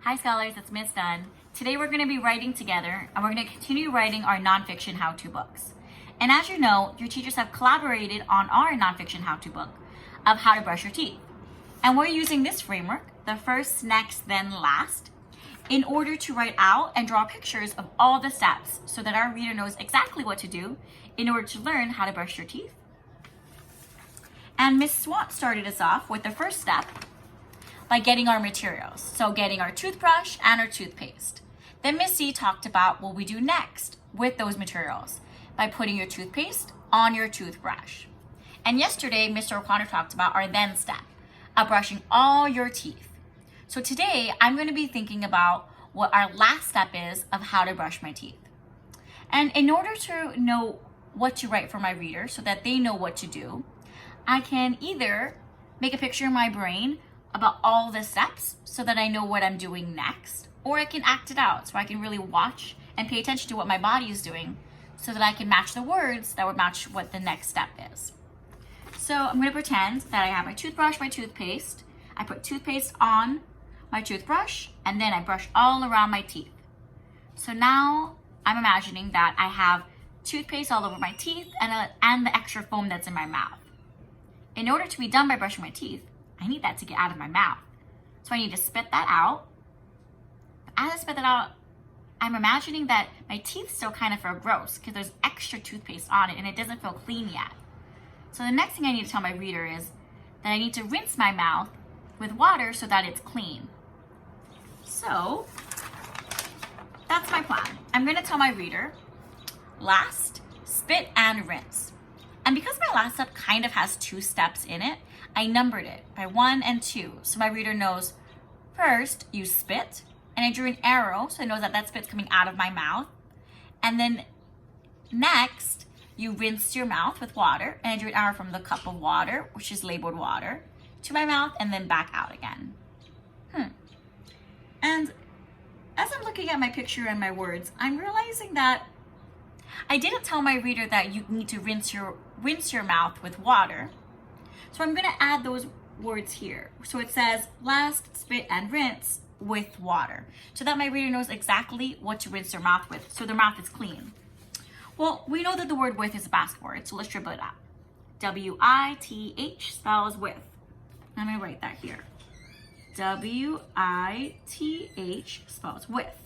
Hi scholars, it's Miss Dunn. Today we're going to be writing together and we're going to continue writing our nonfiction how-to books. And as you know, your teachers have collaborated on our nonfiction how-to book of how to brush your teeth. And we're using this framework, the first, next, then last, in order to write out and draw pictures of all the steps so that our reader knows exactly what to do in order to learn how to brush your teeth. And Miss Swant started us off with the first step by getting our materials. So getting our toothbrush and our toothpaste. Then Miss C talked about what we do next with those materials by putting your toothpaste on your toothbrush. And yesterday, Mr. O'Connor talked about our then step of brushing all your teeth. So today, I'm going to be thinking about what our last step is of how to brush my teeth. And in order to know what to write for my reader so that they know what to do, I can either make a picture in my brain about all the steps so that I know what I'm doing next, or I can act it out so I can really watch and pay attention to what my body is doing so that I can match the words that would match what the next step is. So I'm going to pretend that I have my toothbrush, my toothpaste. I put toothpaste on my toothbrush and then I brush all around my teeth. So now I'm imagining that I have toothpaste all over my teeth and the extra foam that's in my mouth. In order to be done by brushing my teeth, I need that to get out of my mouth. So I need to spit that out. As I spit that out, I'm imagining that my teeth still kind of feel gross because there's extra toothpaste on it and it doesn't feel clean yet. So the next thing I need to tell my reader is that I need to rinse my mouth with water so that it's clean. So that's my plan. I'm going to tell my reader, last, spit and rinse. And because my last step kind of has 2 steps in it, I numbered it by 1 and 2. So my reader knows, first you spit, and I drew an arrow so it knows that that spit's coming out of my mouth. And then next, you rinse your mouth with water, and I drew an arrow from the cup of water, which is labeled water, to my mouth and then back out again. And as I'm looking at my picture and my words, I'm realizing that I didn't tell my reader that you need to rinse your mouth with water. So I'm going to add those words here. So it says last, spit and rinse with water so that my reader knows exactly what to rinse their mouth with so their mouth is clean. Well, we know that the word with is a basket word, so let's dribble it out. W-I-T-H spells with. I'm going to write that here. W-I-T-H spells with.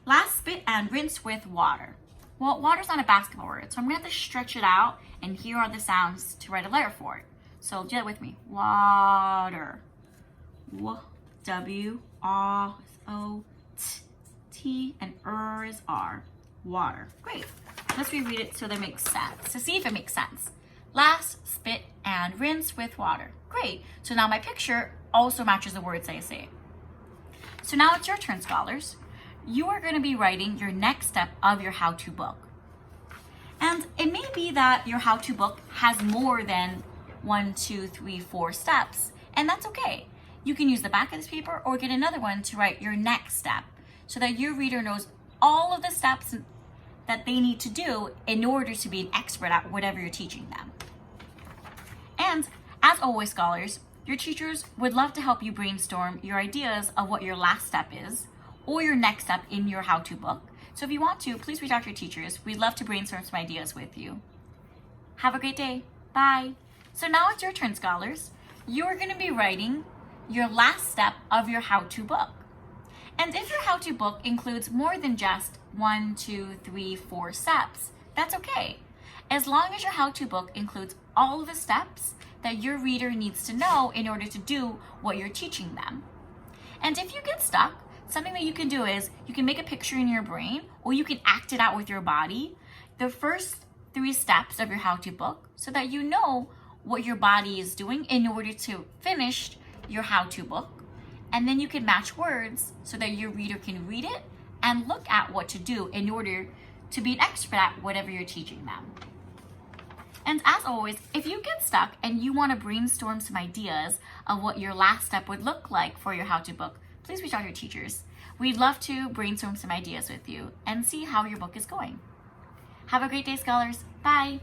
Last, spit and rinse with water. Well, water's not a basketball word, so I'm going to have to stretch it out, and here are the sounds to write a letter for it. So do that with me. Water. W-R-O-T, and is R. Water. Great. Let's reread it so that it makes sense, to see if it makes sense. Last, spit and rinse with water. Great. So now my picture also matches the words I say. So now it's your turn, scholars. You are going to be writing your next step of your how-to book. And it may be that your how-to book has more than 1, 2, 3, 4 steps, and that's okay. You can use the back of this paper or get another one to write your next step so that your reader knows all of the steps that they need to do in order to be an expert at whatever you're teaching them. And as always, scholars, your teachers would love to help you brainstorm your ideas of what your last step is or your next step in your how-to book. So if you want to, please reach out to your teachers. We'd love to brainstorm some ideas with you. Have a great day. Bye. So now it's your turn, scholars. You're going to be writing your last step of your how-to book. And if your how-to book includes more than just 1, 2, 3, 4 steps, that's okay. As long as your how-to book includes all of the steps that your reader needs to know in order to do what you're teaching them. And if you get stuck, something that you can do is you can make a picture in your brain or you can act it out with your body, the first 3 steps of your how-to book so that you know what your body is doing in order to finish your how-to book. And then you can match words so that your reader can read it and look at what to do in order to be an expert at whatever you're teaching them. And as always, if you get stuck and you want to brainstorm some ideas of what your last step would look like for your how-to book, please reach out to your teachers. We'd love to brainstorm some ideas with you and see how your book is going. Have a great day, scholars. Bye.